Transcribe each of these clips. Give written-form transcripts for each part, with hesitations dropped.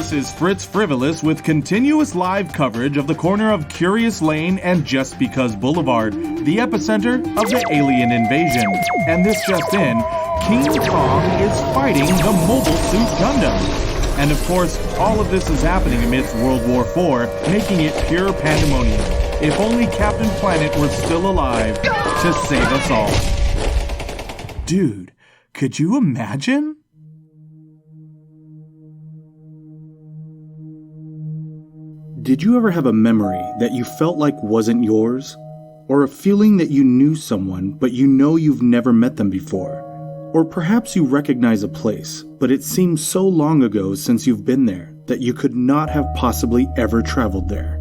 This is Fritz Frivolous with continuous live coverage of the corner of Curious Lane and Just Because Boulevard, the epicenter of the alien invasion. And this just in, King Kong is fighting the Mobile Suit Gundam. And of course, all of this is happening amidst World War IV, making it pure pandemonium. If only Captain Planet were still alive to save us all. Dude, could you imagine? Did you ever have a memory that you felt like wasn't yours? Or a feeling that you knew someone, but you know you've never met them before? Or perhaps you recognize a place, but it seems so long ago since you've been there that you could not have possibly ever traveled there.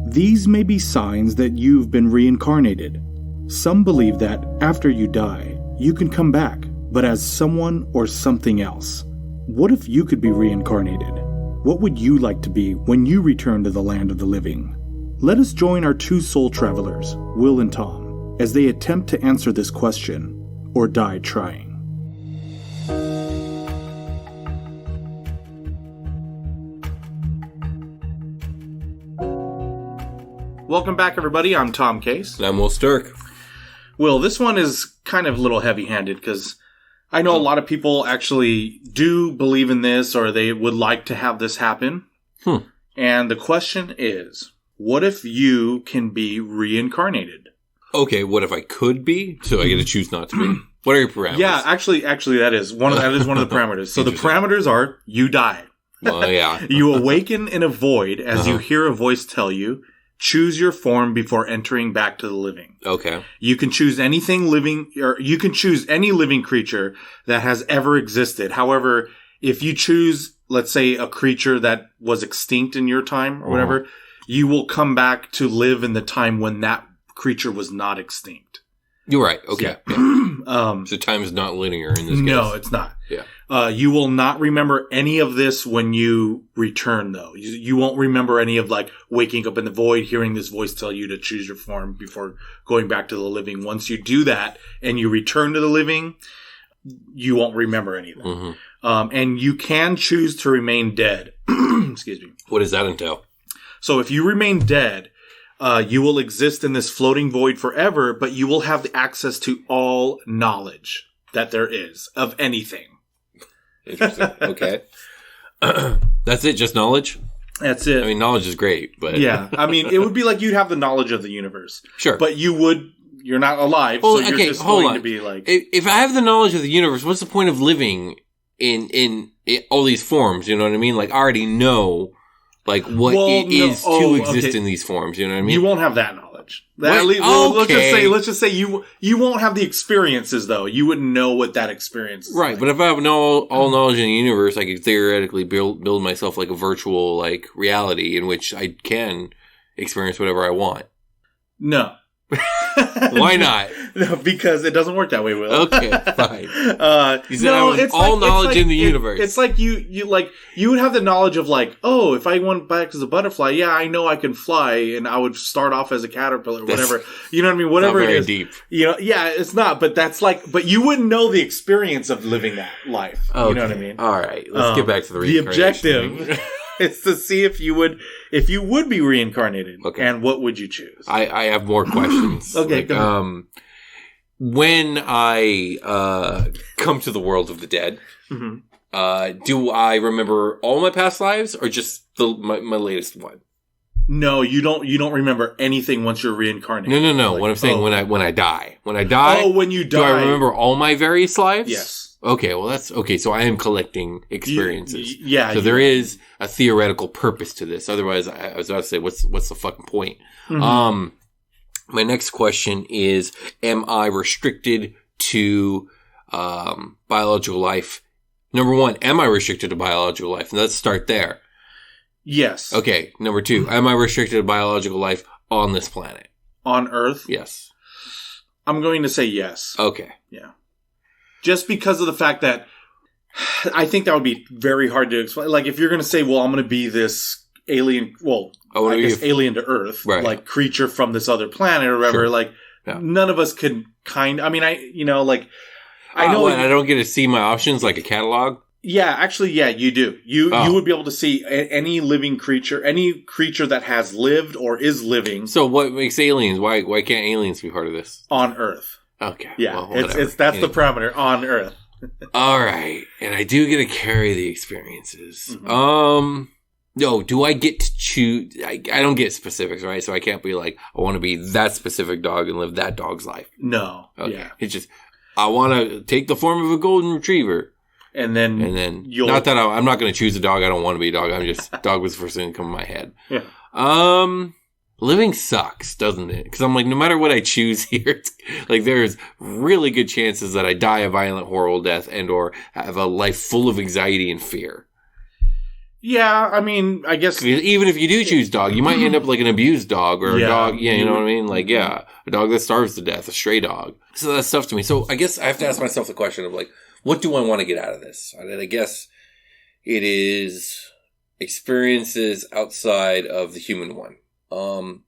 These may be signs that you've been reincarnated. Some believe that after you die, you can come back, but as someone or something else. What if you could be reincarnated? What would you like to be when you return to the land of the living? Let us join our two soul travelers, Will and Tom, as they attempt to answer this question, or die trying. Welcome back, everybody. I'm Tom Case. And I'm Will Sturck. Will, this one is kind of a little heavy-handed because I know a lot of people actually do believe in this or they would like to have this happen. And the question is, what if you can be reincarnated? Okay, what if I could be? So I get to choose not to be. What are your parameters? Yeah, actually, that is one of the parameters. So the parameters are you die. Well, yeah. You awaken in a void as you hear a voice tell you, choose your form before entering back to the living. Okay. You can choose anything living, or you can choose any living creature that has ever existed. However, if you choose, let's say, a creature that was extinct in your time or whatever, you will come back to live in the time when that creature was not extinct. You're right. Okay. Yeah. So time is not linear in this case. No, it's not. Yeah. You will not remember any of this when you return, though. You won't remember any of, like, waking up in the void, hearing this voice tell you to choose your form before going back to the living. Once you do that and you return to the living, you won't remember any of that. And you can choose to remain dead. Excuse me. What does that entail? So if you remain dead, you will exist in this floating void forever, but you will have the access to all knowledge that there is of anything. Interesting. Okay. That's it? Just knowledge? That's it. I mean, knowledge is great, but... Yeah. I mean, it would be like you'd have the knowledge of the universe. Sure. But you're not alive, so you're just going to be like... If I have the knowledge of the universe, what's the point of living in all these forms? You know what I mean? Like, I already know... Like, what it is to exist in these forms, you know what I mean? You won't have that knowledge. Let's just say you won't have the experiences, though. You wouldn't know what that experience is. Right, like. But if I have all knowledge in the universe, I could theoretically build myself like a virtual, like, reality in which I can experience whatever I want. No. Why not? No, because it doesn't work that way, Will. Okay, fine. You said I have all knowledge in the universe. It's like you would have the knowledge of like, oh, if I went back as a butterfly, yeah, I know I can fly, and I would start off as a caterpillar, or whatever. You know what I mean? Whatever not very it is. Deep. You know, yeah, it's not, but that's like, but you wouldn't know the experience of living that life. Okay. You know what I mean? All right, let's get back to the reincarnation. The objective is to see if you would be reincarnated. Okay. And what would you choose? I have more questions. Okay, go ahead. When I come to the world of the dead, do I remember all my past lives or just my latest one? No, you don't remember anything once you're reincarnated. No. Like, what I'm saying, when I die. When I die. Oh, when you die. Do I remember all my various lives? Yes. Okay, well that's okay. So I am collecting experiences. Yeah. So there is a theoretical purpose to this. Otherwise, I was about to say, what's the fucking point? My next question is: am I restricted to biological life? Number one, am I restricted to biological life? And let's start there. Yes. Okay. Number two, am I restricted to biological life on this planet? On Earth? Yes. I'm going to say yes. Okay. Yeah. Just because of the fact that I think that would be very hard to explain. Like, if you're going to say, well, I'm going to be this alien, alien to Earth, right, like creature from this other planet or whatever, sure, like, yeah, none of us could I know. I don't get to see my options like a catalog? Yeah, actually, yeah, you do. You Oh. would be able to see any living creature, any creature that has lived or is living So what makes aliens? Why can't aliens be part of this? on Earth. Okay. Yeah, well, whatever. that's the parameter, on Earth. All right. And I do get to carry the experiences. Mm-hmm. No, do I get to choose? I don't get specifics, right? So I can't be like, I want to be that specific dog and live that dog's life. No. Okay. Yeah. It's just, I want to take the form of a golden retriver. And then Not that I'm not going to choose a dog. I don't want to be a dog. I'm just, dog was the first thing to come in my head. Yeah. Living sucks, doesn't it? Because I'm like, no matter what I choose here, it's, like there's really good chances that I die a violent, horrible death and or have a life full of anxiety and fear. Yeah, I mean, I guess... Even if you do choose dog, you might end up like an abused dog or a dog, you know what I mean? Like, a dog that starves to death, a stray dog. So that's tough to me. So I guess I have to ask myself the question of like, what do I want to get out of this? And I guess it is experiences outside of the human one.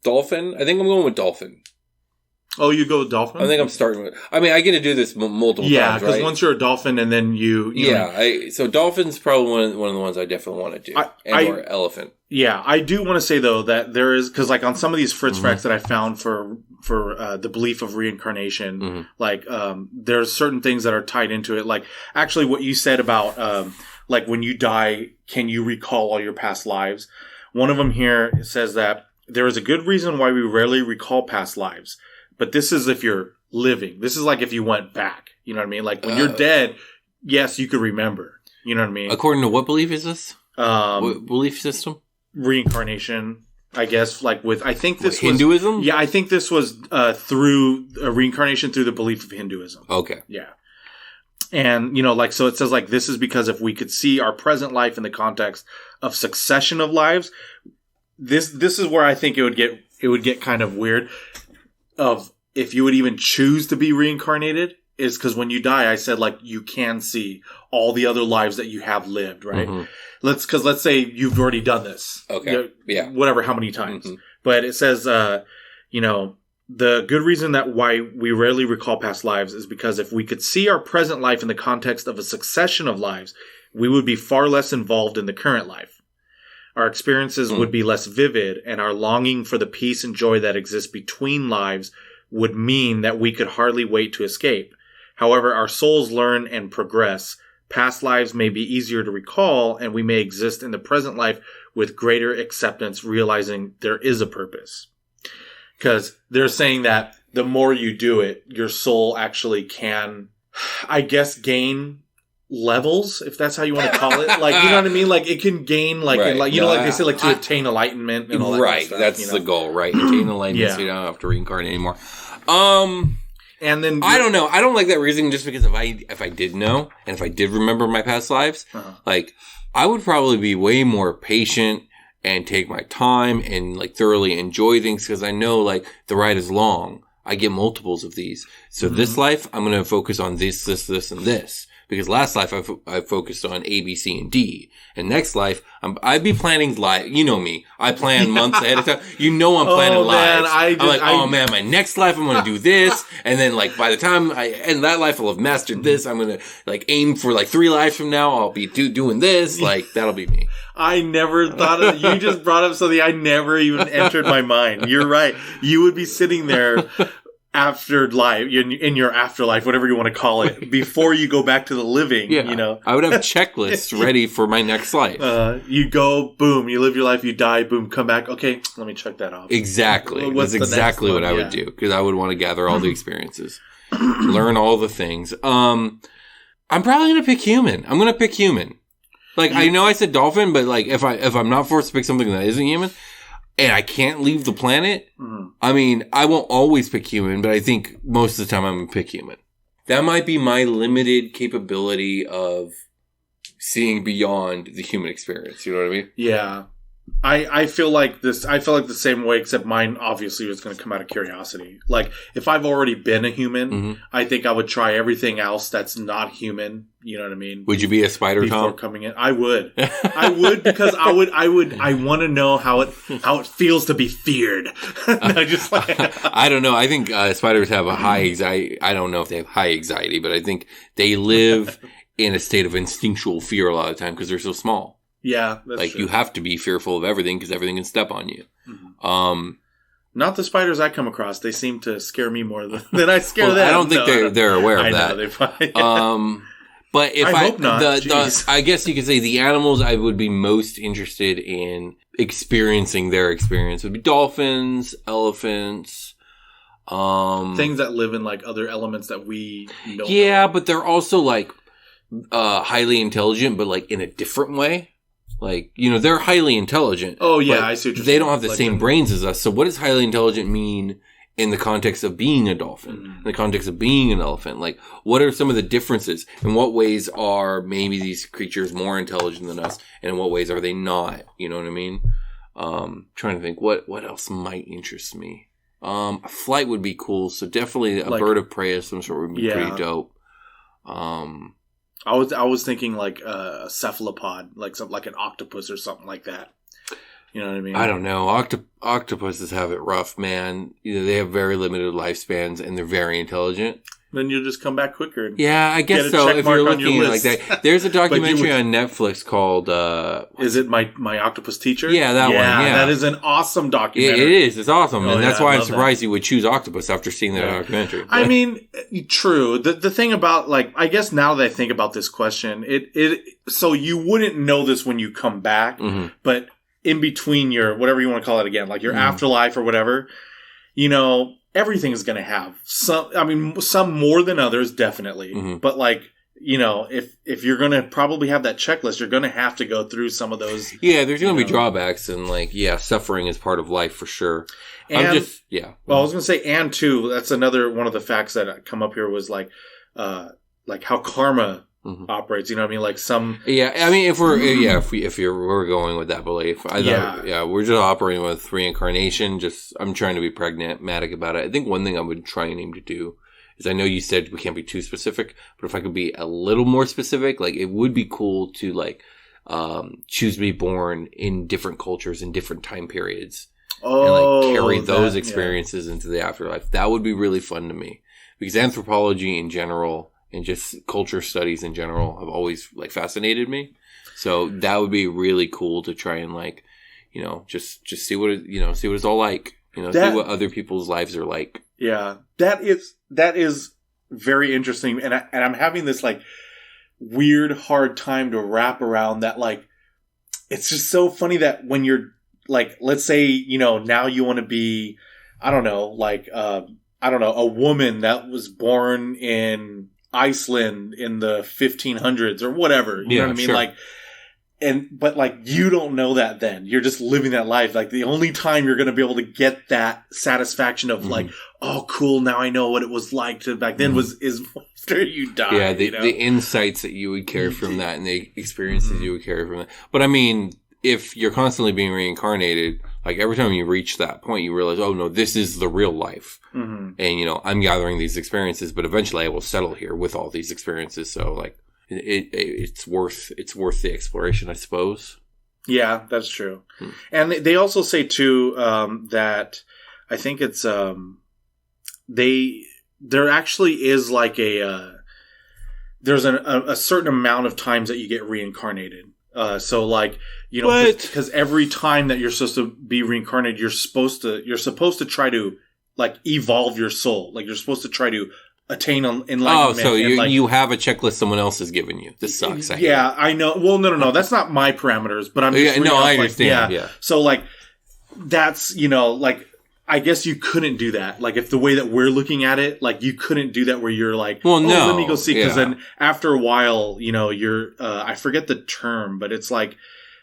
Dolphin? I think I'm going with dolphin. Oh, you go with dolphin? I think I'm starting with... I mean, I get to do this multiple times, Yeah, because right? once you're a dolphin and then so dolphin's probably one of the ones I definitely want to do. Or elephant. Yeah, I do want to say, though, that there is... Because, like, on some of these Fritz facts that I found for the belief of reincarnation, like, there's certain things that are tied into it. Like, actually, what you said about, like, when you die, can you recall all your past lives? One of them here says that there is a good reason why we rarely recall past lives. But this is if you're living. This is like if you went back. You know what I mean? Like when you're dead, yes, you could remember. You know what I mean? According to what belief is this? What belief system? Reincarnation, I guess. Like with, I think this was Hinduism? Yeah, I think this was through reincarnation through the belief of Hinduism. Okay. Yeah. And, you know, like, so it says like, this is because if we could see our present life in the context of succession of lives, this is where I think it would get kind of weird. Of if you would even choose to be reincarnated is because when you die, I said like you can see all the other lives that you have lived, right? Let's say you've already done this, okay, yeah, whatever, how many times, but it says, you know, the good reason that why we rarely recall past lives is because if we could see our present life in the context of a succession of lives, we would be far less involved in the current life. Our experiences would be less vivid, and our longing for the peace and joy that exists between lives would mean that we could hardly wait to escape. However, our souls learn and progress. Past lives may be easier to recall, and we may exist in the present life with greater acceptance, realizing there is a purpose. Because they're saying that the more you do it, your soul actually can, I guess, gain levels, if that's how you want to call it. Like, you know what I mean? Like, it can gain, like, right. like you know, like they say, like, to attain enlightenment and all that right. kind of stuff, That's you know? the goal, right? Attain enlightenment, so you don't have to reincarnate anymore. And then I don't know. I don't like that reasoning just because if I did know and if I did remember my past lives, like I would probably be way more patient and take my time and like thoroughly enjoy things because I know like the ride is long. I get multiples of these. So this life, I'm going to focus on this, and this. Because last life I focused on A, B, C, and D. And next life, I'd be planning live. You know me. I plan months ahead of time. You know I'm planning lives. I'm like, oh man, my next life I'm going to do this. And then like by the time I end that life, I'll have mastered this. I'm going to like aim for like 3 lives from now. I'll be doing this. Like that'll be me. I never thought of, you just brought up something I never even entered my mind. You're right. You would be sitting there after life, in your afterlife, whatever you want to call it, before you go back to the living, you know. I would have checklists ready for my next life. You go, boom, you live your life, you die, boom, come back. Okay, let me check that off. Exactly. That's exactly what I would do, because I would want to gather all the experiences, learn all the things. I'm probably going to pick human. I'm going to pick human. Like, I know I said dolphin, but like, if I'm not forced to pick something that isn't human, and I can't leave the planet, I mean, I won't always pick human, but I think most of the time I'm going to pick human. That might be my limited capability of seeing beyond the human experience. You know what I mean? Yeah. I feel like this. I feel like the same way, except mine obviously was going to come out of curiosity. Like if I've already been a human, I think I would try everything else that's not human. You know what I mean? Would you be a spider, before Tom? Coming in, I would because I want to know how it feels to be feared. No, just like I don't know. I think spiders have a high anxiety. I don't know if they have high anxiety, but I think they live in a state of instinctual fear a lot of the time because they're so small. Yeah, that's like true. you have to be fearful of everything because everything can step on you. Mm-hmm. Not the spiders I come across. They seem to scare me more than I scare them. I don't think they're aware of that. I know, they probably, but if I hope not. I guess you could say the animals I would be most interested in experiencing their experience would be dolphins, elephants, things that live in like other elements that we know. Yeah, but they're also like highly intelligent, but like in a different way. Like, they're highly intelligent. Oh, yeah, I see what you're saying. They don't have the same brains as us. So what does highly intelligent mean in the context of being a dolphin? In the context of being an elephant? Like, what are some of the differences? In what ways are maybe these creatures more intelligent than us? And in what ways are they not? You know what I mean? Trying to think, what else might interest me? A flight would be cool. So definitely a bird of prey of some sort would be pretty dope. I was thinking like a cephalopod, like something like an octopus or something like that. You know what I mean? I don't know. Octopuses have it rough, man. They have very limited lifespans and they're very intelligent. Then you'll just come back quicker. Yeah, I guess so. If you're looking at it like that, there's a documentary on Netflix called. Is it my Octopus Teacher? Yeah, that one. Yeah, that is an awesome documentary. It is. It's awesome, and that's why I'm surprised you would choose octopus after seeing that documentary. I mean, true. The thing about I guess now that I think about this question, so you wouldn't know this when you come back, but in between your whatever you want to call it again, like your afterlife or whatever, everything is going to have some more than others, definitely. But if you're going to probably have that checklist, you're going to have to go through some of those. Yeah, there's going to be drawbacks and suffering is part of life for sure. And, I was going to say, and too, that's another one of the facts that come up here was how karma operates. You know what I mean? Like some. Yeah, I mean, if we're going with that belief, we're just operating with reincarnation. I'm trying to be pragmatic about it. I think one thing I would try and aim to do is, I know you said we can't be too specific, but if I could be a little more specific, it would be cool to choose to be born in different cultures in different time periods. And carry those experiences into the afterlife. That would be really fun to me, because anthropology in general and just culture studies in general have always fascinated me. So that would be really cool to try and just see what see what it's all like. See what other people's lives are like. Yeah, that is very interesting, and I'm having this weird hard time to wrap around that. It's just so funny that when you're let's say now you want to be, I don't know, a woman that was born in Iceland in the 1500s or whatever. You know what I mean? Sure. But you don't know that then. You're just living that life. The only time you're going to be able to get that satisfaction of oh, cool, now I know what it was like to back then is after you die. Yeah, the insights that you would carry from that and the experiences you would carry from that. But I mean, if you're constantly being reincarnated, every time you reach that point, you realize, oh no, this is the real life. And, I'm gathering these experiences, but eventually I will settle here with all these experiences. So it's worth the exploration, I suppose. Yeah, that's true. And they also say too, that I think it's, there actually is there's a certain amount of times that you get reincarnated. Because every time that you're supposed to be reincarnated, you're supposed to try to evolve your soul. You're supposed to try to attain enlightenment. Oh, so you have a checklist someone else has given you. This sucks. I know. Well, no. That's not my parameters, but I'm just I understand. Yeah. So that's I guess you couldn't do that. If the way that we're looking at it, you couldn't do that where you're well, no. Let me go see. Because then after a while, you're, I forget the term, but it's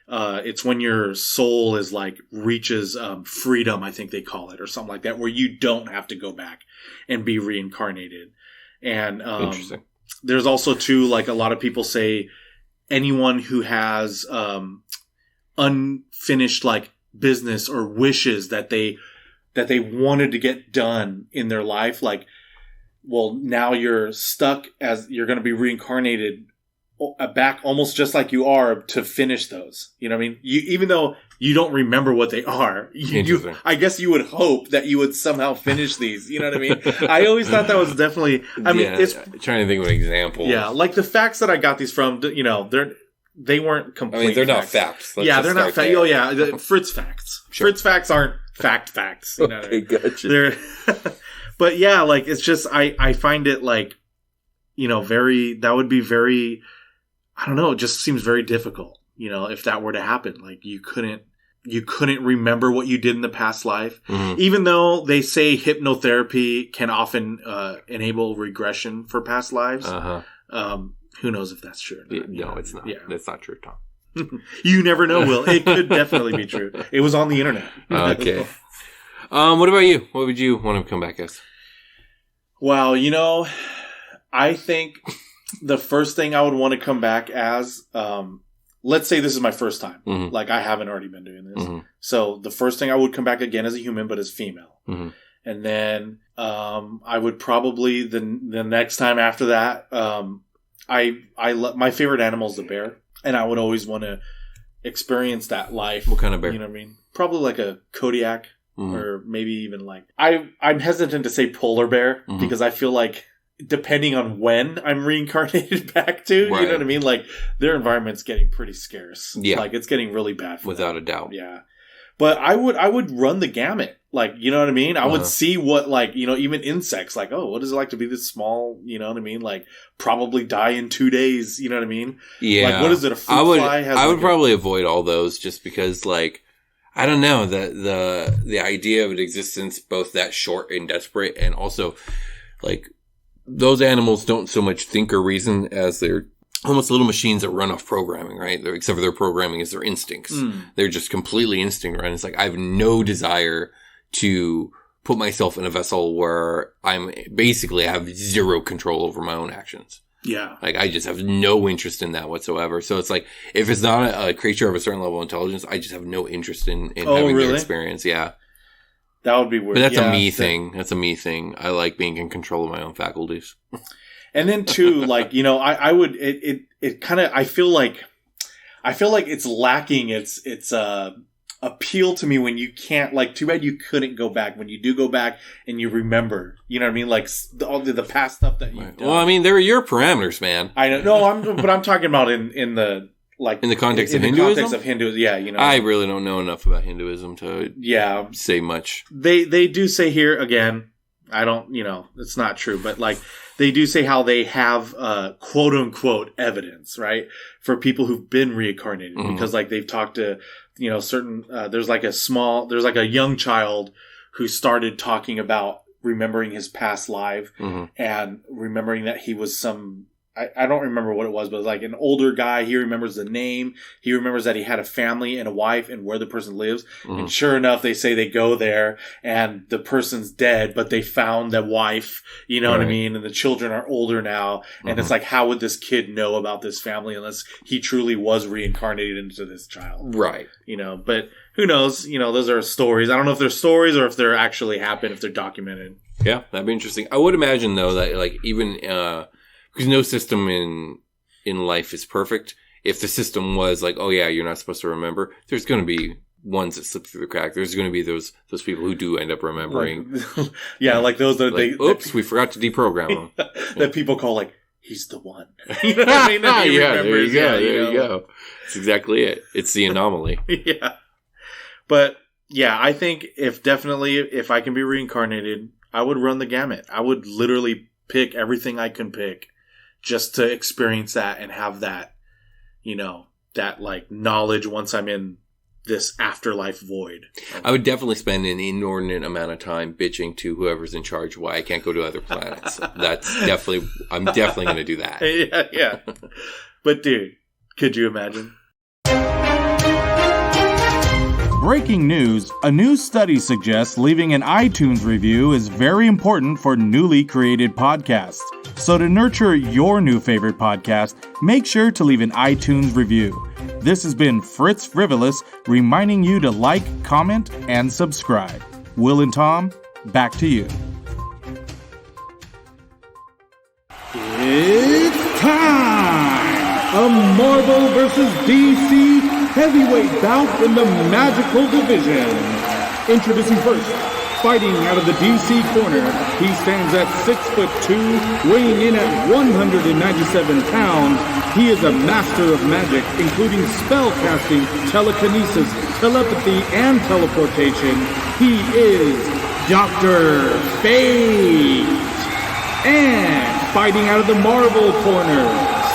it's when your soul is reaches, freedom, I think they call it, or something like that, where you don't have to go back and be reincarnated. And, interesting. There's also too, a lot of people say anyone who has, unfinished, business or wishes that they wanted to get done in their life, well, now you're stuck as you're going to be reincarnated back almost just like you are to finish those. You know what I mean? Even though you don't remember what they are, I guess you would hope that you would somehow finish these. You know what I mean? I always thought that was definitely, it's trying to think of an example. Yeah. Like the facts that I got these from, they weren't complete. They're not facts. They're not facts. Oh yeah. Fritz facts. Sure. Fritz facts aren't facts. You know okay, gotcha. But yeah, like it's just, I find it like, that would be very, I don't know, it just seems very difficult, if that were to happen. Like you couldn't remember what you did in the past life, even though they say hypnotherapy can often enable regression for past lives. Who knows if that's true or not? No, it's not. Yeah. That's not true, Tom. You never know, Will. It could definitely be true. It was on the internet. Okay. What about you? What would you want to come back as? Well, I think the first thing I would want to come back as, let's say this is my first time. Mm-hmm. Like I haven't already been doing this. Mm-hmm. So the first thing I would come back again as a human, but as female. Mm-hmm. And then I would probably the next time after that, my favorite animal is the bear, and I would always want to experience that life. What kind of bear? You know what I mean? Probably like a Kodiak, mm-hmm. or maybe even like I'm hesitant to say polar bear mm-hmm. because I feel like depending on when I'm reincarnated back to, right. you know what I mean? Like their environment's getting pretty scarce. Yeah, like it's getting really bad for without them. a doubt. Yeah. But I would run the gamut. Like, you know what I mean? I would see what, like, even insects, like, oh, what is it like to be this small, you know what I mean? Like, probably die in 2 days, you know what I mean? Yeah. Like, what is it, a fruit fly? I would probably avoid all those just because, like, I don't know, the idea of an existence both that short and desperate, and also, like, those animals don't so much think or reason as they're almost little machines that run off programming, right? Except for their programming is their instincts. They're just completely instinct, right? It's like I have no desire to put myself in a vessel where I have zero control over my own actions. Yeah. Like I just have no interest in that whatsoever. So it's like if it's not a creature of a certain level of intelligence, I just have no interest in having their experience. Yeah. That would be weird. But that's a me thing. That's a me thing. I like being in control of my own faculties. And then too, like, I would, it kind of, I feel like it's lacking its appeal to me when you can't, like, too bad you couldn't go back. When you do go back and you remember, you know what I mean? Like all the past stuff that you've done. Well, I mean, they're your parameters, man. I know. No, but I'm talking about in the, like, in the context of Hinduism? Hinduism? In the context of Hinduism, yeah, I really don't know enough about Hinduism to say much. They do say here, again, I don't, it's not true, but like, they do say how they have, quote unquote evidence, right? For people who've been reincarnated because like they've talked to, certain, there's like a young child who started talking about remembering his past life and remembering that he was I don't remember what it was, but it was like an older guy. He remembers the name. He remembers that he had a family and a wife and where the person lives. And sure enough, they say they go there and the person's dead, but they found the wife, you know what I mean? And the children are older now. And it's like, how would this kid know about this family unless he truly was reincarnated into this child? Right. But who knows? Those are stories. I don't know if they're stories or if they're actually happened, if they're documented. Yeah, that'd be interesting. I would imagine though that like even, because no system in life is perfect. If the system was like, oh yeah, you're not supposed to remember, there's going to be ones that slip through the crack. There's going to be those people who do end up remembering. Like those that like, oops, we forgot to deprogram them. That people call like, he's the one. You know what I mean? That there you go. There you go. That's exactly it. It's the anomaly. Yeah. But yeah, I think if I can be reincarnated, I would run the gamut. I would literally pick everything I can pick just to experience that and have that, that like knowledge once I'm in this afterlife void. I would definitely spend an inordinate amount of time bitching to whoever's in charge why I can't go to other planets. I'm definitely going to do that. Yeah. But dude, could you imagine? Breaking news, a new study suggests leaving an iTunes review is very important for newly created podcasts. So to nurture your new favorite podcast, make sure to leave an iTunes review. This has been Fritz Frivolous, reminding you to like, comment, and subscribe. Will and Tom, back to you. It's time a Marvel vs. DC heavyweight bout in the magical division. Introducing first, fighting out of the DC corner, he stands at 6'2", weighing in at 197 pounds. He is a master of magic, including spell casting, telekinesis, telepathy, and teleportation. He is Dr. Fate. And fighting out of the Marvel corner,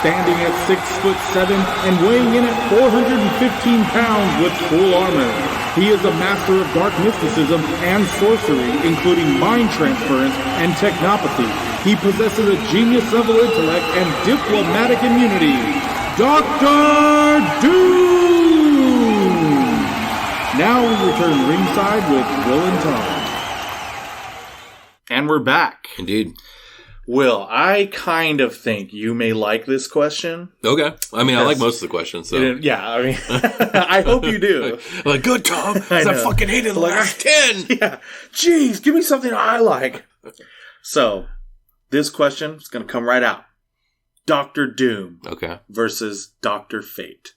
standing at 6'7" and weighing in at 415 pounds with full armor. He is a master of dark mysticism and sorcery, including mind transference and technopathy. He possesses a genius-level intellect and diplomatic immunity. Dr. Doom! Now we return ringside with Will and Tom. And we're back. Indeed. Will, I kind of think you may like this question. Okay. I mean, I like most of the questions, so. Yeah, I mean, I hope you do. Like, good, Tom, because I fucking hated the last 10. Yeah. Jeez, give me something I like. So, this question is going to come right out. Dr. Doom versus Dr. Fate.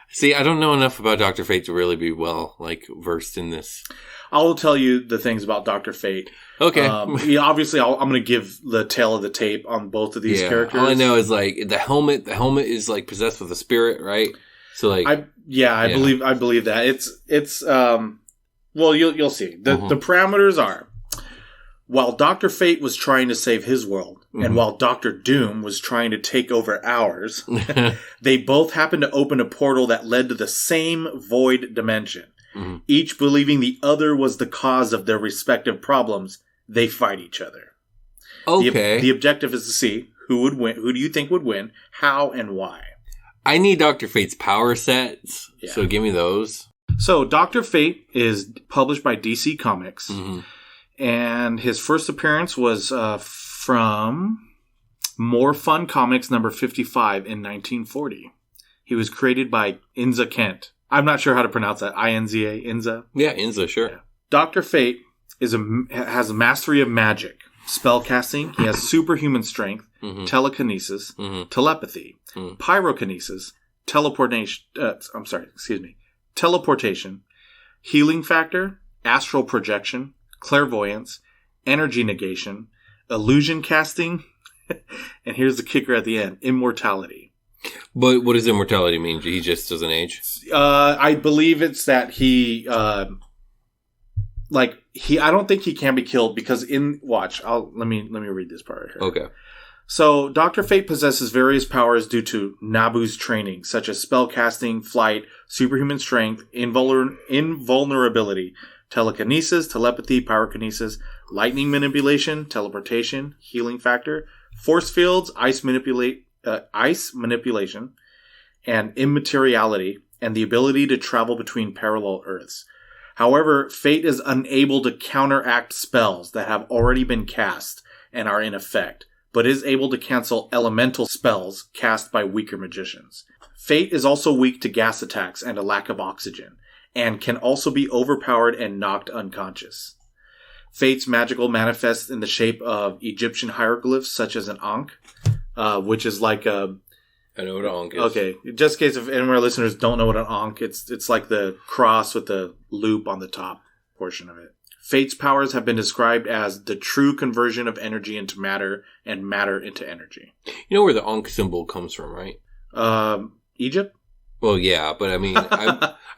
See, I don't know enough about Dr. Fate to really be versed in this. I will tell you the things about Dr. Fate. Okay. Obviously, I'm going to give the tail of the tape on both of these characters. All I know is the helmet. The helmet is possessed with a spirit, right? So I believe that it's well, you'll see. The parameters are, while Dr. Fate was trying to save his world, and while Dr. Doom was trying to take over ours, they both happened to open a portal that led to the same void dimension. Each believing the other was the cause of their respective problems, they fight each other. Okay. The objective is to see who would win. Who do you think would win? How and why? I need Dr. Fate's power sets, so give me those. So Dr. Fate is published by DC Comics, and his first appearance was from More Fun Comics number 55 in 1940. He was created by Inza Kent. I'm not sure how to pronounce that. Inza? Inza? Yeah, Inza, sure. Yeah. Dr. Fate has a mastery of magic, spellcasting. He has superhuman strength, telekinesis, telepathy, pyrokinesis, teleportation, healing factor, astral projection, clairvoyance, energy negation, illusion casting, and here's the kicker at the end, immortality. But what does immortality mean? He just doesn't age? I believe it's that he, I don't think he can be killed because let me read this part right here. Okay. So, Dr. Fate possesses various powers due to Nabu's training, such as spellcasting, flight, superhuman strength, invulnerability, telekinesis, telepathy, pyrokinesis, lightning manipulation, teleportation, healing factor, force fields, ice manipulation, and immateriality, and the ability to travel between parallel Earths. However, Fate is unable to counteract spells that have already been cast and are in effect, but is able to cancel elemental spells cast by weaker magicians. Fate is also weak to gas attacks and a lack of oxygen, and can also be overpowered and knocked unconscious. Fate's magical manifests in the shape of Egyptian hieroglyphs such as an Ankh, which is like a... I know what an Ankh is. Okay, just in case if any of our listeners don't know what an Ankh, it's like the cross with the loop on the top portion of it. Fate's powers have been described as the true conversion of energy into matter and matter into energy. You know where the Ankh symbol comes from, right? Egypt? Well, yeah, but I mean,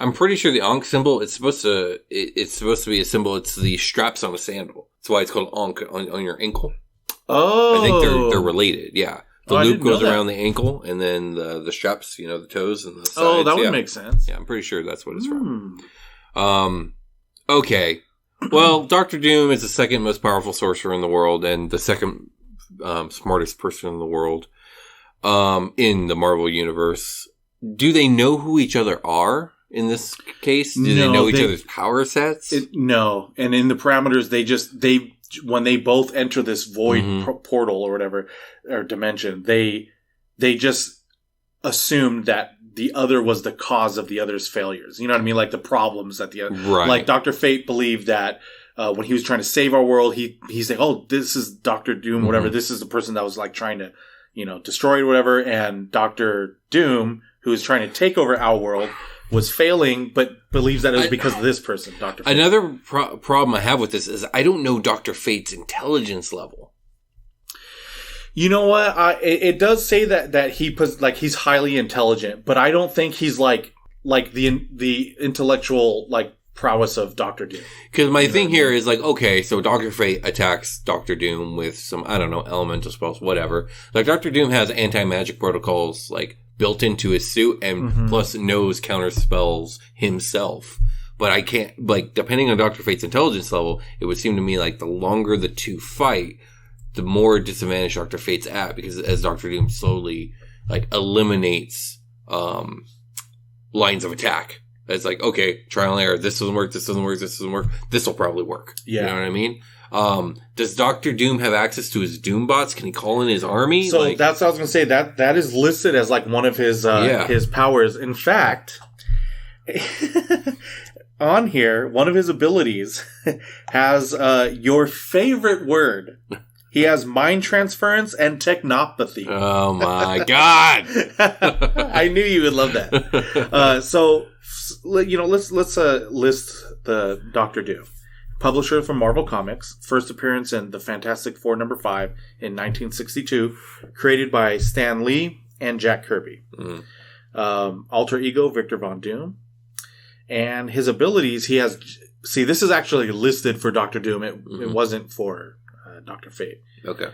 I'm pretty sure the Ankh symbol, it's supposed to be a symbol. It's the straps on a sandal. That's why it's called Ankh on your ankle. Oh. I think they're related, yeah. The loop goes around the ankle, and then the straps, the toes and the sides. Oh, that would make sense. Yeah, I'm pretty sure that's what it's from. Okay. Well, Dr. Doom is the second most powerful sorcerer in the world, and the second smartest person in the world in the Marvel Universe. Do they know who each other are in this case? Do they know each other's power sets? No. And in the parameters, when they both enter this void portal or whatever, or dimension, they just assumed that the other was the cause of the other's failures. You know what I mean? Like the problems that the other... Right. Like Dr. Fate believed that when he was trying to save our world, he's like, oh, this is Dr. Doom, whatever. This is the person that was like trying to, destroyed or whatever, and Dr. Doom, who is trying to take over our world, was failing, but believes that it was because of this person, Dr. Fate. Another problem I have with this is I don't know Dr. Fate's intelligence level. You know what? It does say that he's highly intelligent, but I don't think he's like the intellectual prowess of Dr. Doom. Because my thing here is okay, so Dr. Fate attacks Dr. Doom with some, I don't know, elemental spells, whatever. Dr. Doom has anti-magic protocols, built into his suit and plus knows counter spells himself. But I can't, depending on Dr. Fate's intelligence level, it would seem to me the longer the two fight, the more disadvantaged Dr. Fate's at, because as Dr. Doom slowly, eliminates, lines of attack. It's okay, trial and error. This doesn't work. This doesn't work. This doesn't work. This will probably work. Yeah. You know what I mean? Does Dr. Doom have access to his Doom bots? Can he call in his army? So that's what I was going to say. That is listed as one of his powers. In fact, on here, one of his abilities has your favorite word. He has mind transference and technopathy. Oh my god! I knew you would love that. So let's list the Dr. Doom. Publisher from Marvel Comics. First appearance in the Fantastic Four #5 in 1962. Created by Stan Lee and Jack Kirby. Alter ego, Victor Von Doom. And his abilities, he has... See, this is actually listed for Dr. Doom. It wasn't for Dr. Fate. Okay.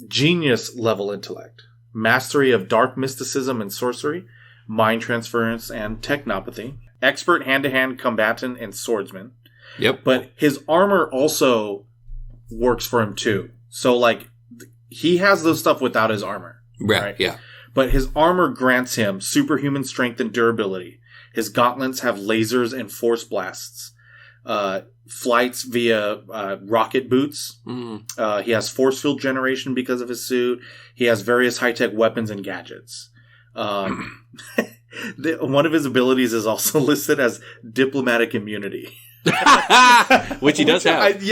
Genius level intellect. Mastery of dark mysticism and sorcery. Mind transference and technopathy. Expert hand-to-hand combatant and swordsman. Yep. But his armor also works for him too. So he has those stuff without his armor. Right? Yeah. But his armor grants him superhuman strength and durability. His gauntlets have lasers and force blasts. Flights via rocket boots. He has force field generation because of his suit. He has various high-tech weapons and gadgets. One of his abilities is also listed as diplomatic immunity. Which he does have.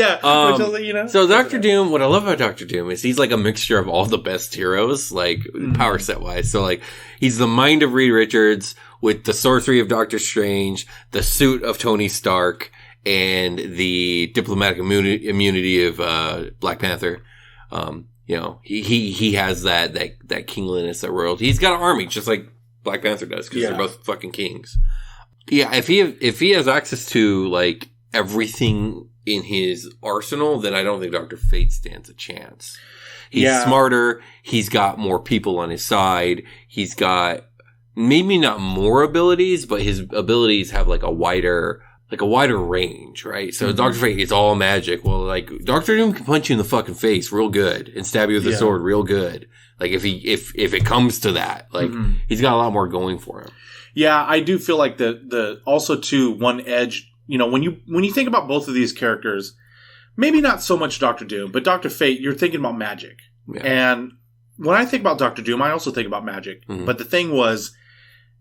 So Dr. Doom, what I love about Dr. Doom is he's a mixture of all the best heroes, power set wise. So he's the mind of Reed Richards with the sorcery of Doctor Strange, the suit of Tony Stark, and the diplomatic immunity of Black Panther. He has that kingliness, that royalty. He's got an army just like Black Panther does, because they're both fucking kings. Yeah, if he has access to everything in his arsenal, then I don't think Dr. Fate stands a chance. He's smarter. He's got more people on his side. He's got maybe not more abilities, but his abilities have a wider range, right? So Dr. Fate is all magic. Well, Dr. Doom can punch you in the fucking face real good and stab you with a sword real good. If it comes to that, he's got a lot more going for him. Yeah, I do feel the also too one edge. When you think about both of these characters, maybe not so much Dr. Doom, but Dr. Fate, you're thinking about magic. Yeah. And when I think about Dr. Doom, I also think about magic. But the thing was,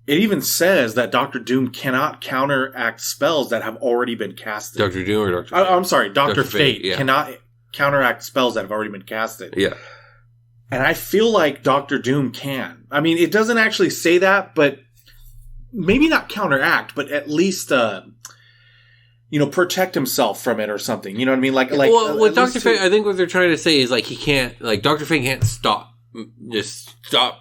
it even says that Dr. Doom cannot counteract spells that have already been casted. Dr. Doom or Dr. Fate? I'm sorry, Dr. Fate cannot counteract spells that have already been casted. Yeah. And I feel like Dr. Doom can. I mean, it doesn't actually say that, but maybe not counteract, but at least, protect himself from it or something. You know what I mean? Well, with Dr. Fate, I think what they're trying to say is he can't, Dr. Fate can't stop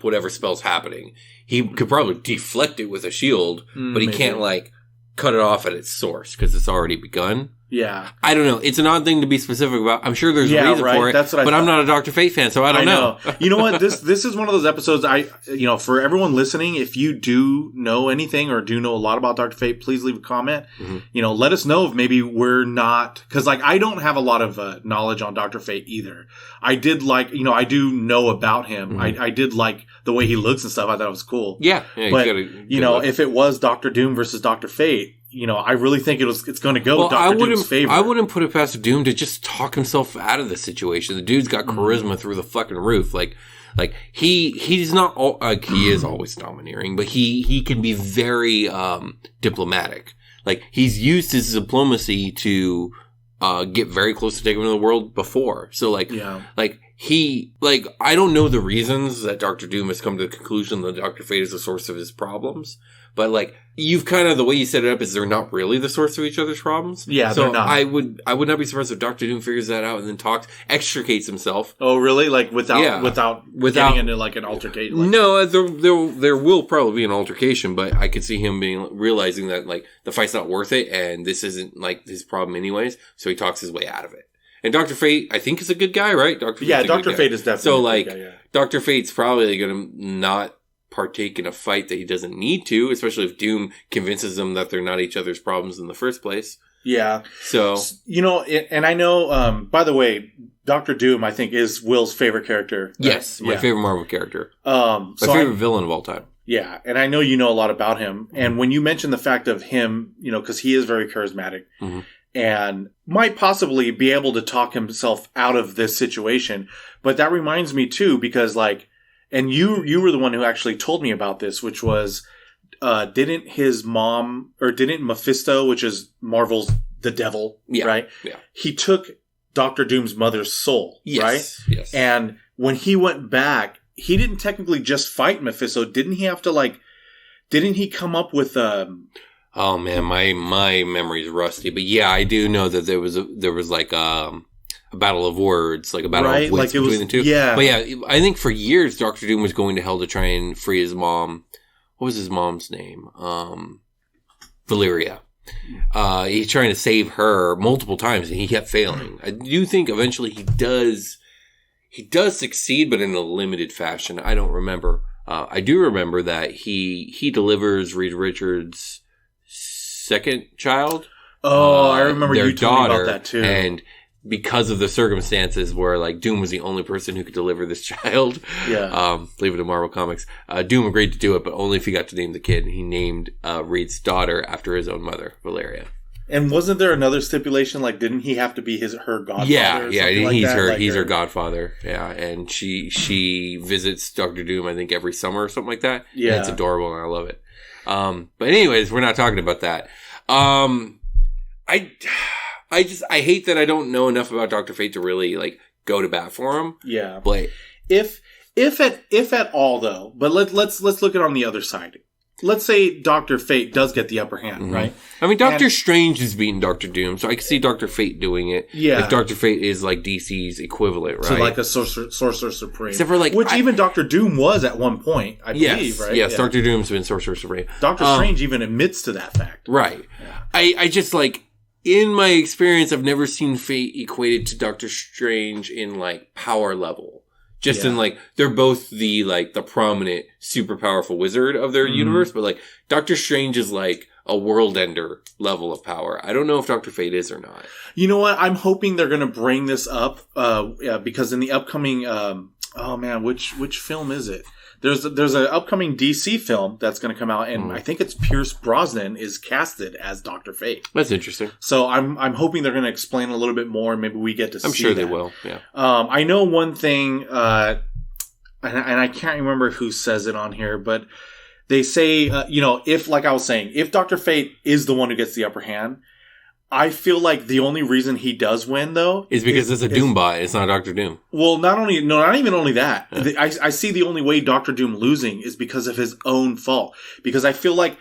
whatever spell's happening. He could probably deflect it with a shield, but he can't cut it off at its source because it's already begun. Yeah. I don't know. It's an odd thing to be specific about. I'm sure there's a reason for it, That's what but I'm not a Dr. Fate fan, so I don't know. You know what? This is one of those episodes for everyone listening, if you do know anything or do know a lot about Dr. Fate, please leave a comment. Let us know if maybe we're not, because I don't have a lot of knowledge on Dr. Fate either. I did I do know about him. I did like the way he looks and stuff. I thought it was cool. Yeah. But, if it was Dr. Doom versus Dr. Fate, I really think it's going to go with Dr. Doom's favor. I wouldn't put it past Doom to just talk himself out of the situation. The dude's got charisma through the fucking roof. He's not he is always domineering, but he can be very diplomatic. He's used his diplomacy to get very close to taking over the world before. So I don't know the reasons that Dr. Doom has come to the conclusion that Dr. Fate is the source of his problems. But, like, you've kind of, the way you set it up is they're not really the source of each other's problems. Yeah, so they're not. I would not be surprised if Dr. Doom figures that out and then extricates himself. Oh, really? Like, without getting into, like, an altercation? Like, no, there will probably be an altercation, but I could see him realizing that, like, the fight's not worth it and this isn't, like, his problem anyways. So he talks his way out of it. And Dr. Fate, I think, is a good guy, right? Dr. Fate is definitely so, a like, good guy, yeah. Dr. Fate's probably going to not partake in a fight that he doesn't need to, especially if Doom convinces them that they're not each other's problems in the first place. Yeah. So, you know, and I know, by the way, Dr. Doom, I think, is Will's favorite character. Right? Yes, my favorite Marvel character. My favorite villain of all time. Yeah, and I know you know a lot about him. And when you mentioned the fact of him, you know, because he is very charismatic and might possibly be able to talk himself out of this situation. But that reminds me, too, because, like, and you were the one who actually told me about this, which was, didn't his mom, or didn't Mephisto, which is Marvel's the devil, right? Yeah. He took Dr. Doom's mother's soul, right? Yes. And when he went back, he didn't technically just fight Mephisto. Didn't he have to, like, didn't he come up with Oh man, my memory's rusty, but yeah, I do know that there was like a battle of words, like a battle of wits between the two. Yeah. But yeah, I think for years Dr. Doom was going to hell to try and free his mom. What was his mom's name? Valeria. He's trying to save her multiple times and he kept failing. I do think eventually he does succeed, but in a limited fashion. I don't remember. I do remember that he delivers Reed Richards' second child. Oh, I remember their you told me daughter, about that too. And because of the circumstances where, like, Doom was the only person who could deliver this child, leave it to Marvel Comics, Doom agreed to do it, but only if he got to name the kid. And he named Reed's daughter after his own mother, Valeria. And wasn't there another stipulation? Like, didn't he have to be her godfather? Yeah, he's her her godfather. Yeah, and she visits Dr. Doom, I think, every summer or something like that. Yeah, and it's adorable, and I love it. But anyways, we're not talking about that. I hate that I don't know enough about Dr. Fate to really, like, go to bat for him. Yeah, but if at all though, but let's look at it on the other side. Let's say Dr. Fate does get the upper hand, right? I mean, Doctor Strange is beating Dr. Doom, so I can see Dr. Fate doing it. Yeah. If Dr. Fate is, like, DC's equivalent, right? So, like, a Sorcerer Supreme. Except for, like... Which even Dr. Doom was at one point, I believe, right? Yes, Dr. Doom's been Sorcerer Supreme. Dr. Strange even admits to that fact. Right. Yeah. I just, like... In my experience, I've never seen Fate equated to Doctor Strange in, like, power level. Just in, like, they're both the prominent, super powerful wizard of their universe, but, like, Doctor Strange is, like, a world ender level of power. I don't know if Dr. Fate is or not. You know what? I'm hoping they're going to bring this up, because in the upcoming, which film is it? There's an upcoming DC film that's going to come out, and I think it's Pierce Brosnan is casted as Dr. Fate. That's interesting. So I'm hoping they're going to explain a little bit more, and maybe we get to see. I'm sure that. They will. Yeah. I know one thing, and I can't remember who says it on here, but they say, if, like I was saying, if Dr. Fate is the one who gets the upper hand, I feel like the only reason he does win, though, is because it's a Doom bot. It's not Dr. Doom. Well, not even only that. Yeah. I see the only way Dr. Doom losing is because of his own fault. Because I feel like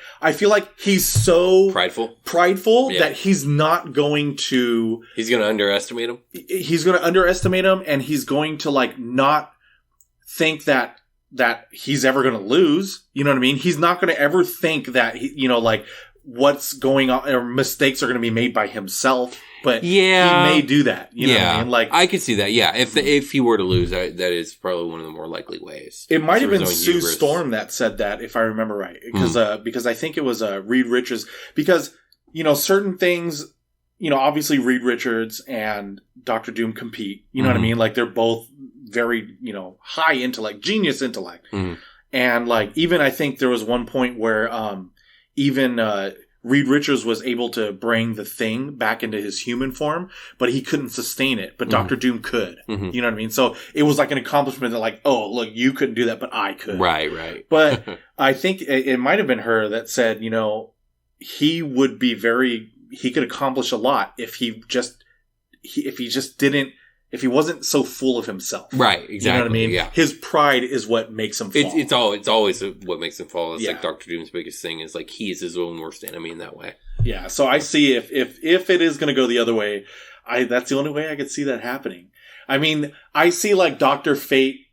he's so prideful that he's not going to. He's going to underestimate him. He's going to underestimate him, and he's going to, like, not think that he's ever going to lose. You know what I mean? He's not going to ever think that what's going on or mistakes are going to be made by himself, but he may do that. You know what I mean? Like, I could see that. Yeah. If he were to lose, that is probably one of the more likely ways. It might have been Sue Storm that said that, if I remember right, because I think it was, Reed Richards, because, certain things, obviously Reed Richards and Dr. Doom compete, you know what I mean? Like, they're both very, high intellect, genius intellect. And, like, even I think there was one point where, Reed Richards was able to bring the Thing back into his human form, but he couldn't sustain it. But Dr. Doom could. You know what I mean? So it was like an accomplishment that, like, oh, look, you couldn't do that, but I could. Right. But I think it might have been her that said, he could accomplish a lot if he just didn't if he wasn't so full of himself. Right, exactly. You know what I mean? Yeah. His pride is what makes him fall. It's always what makes him fall. It's like Dr. Doom's biggest thing is like he is his own worst enemy in that way. Yeah, so I see if it is going to go the other way, that's the only way I could see that happening. I mean, I see like Dr. Fate,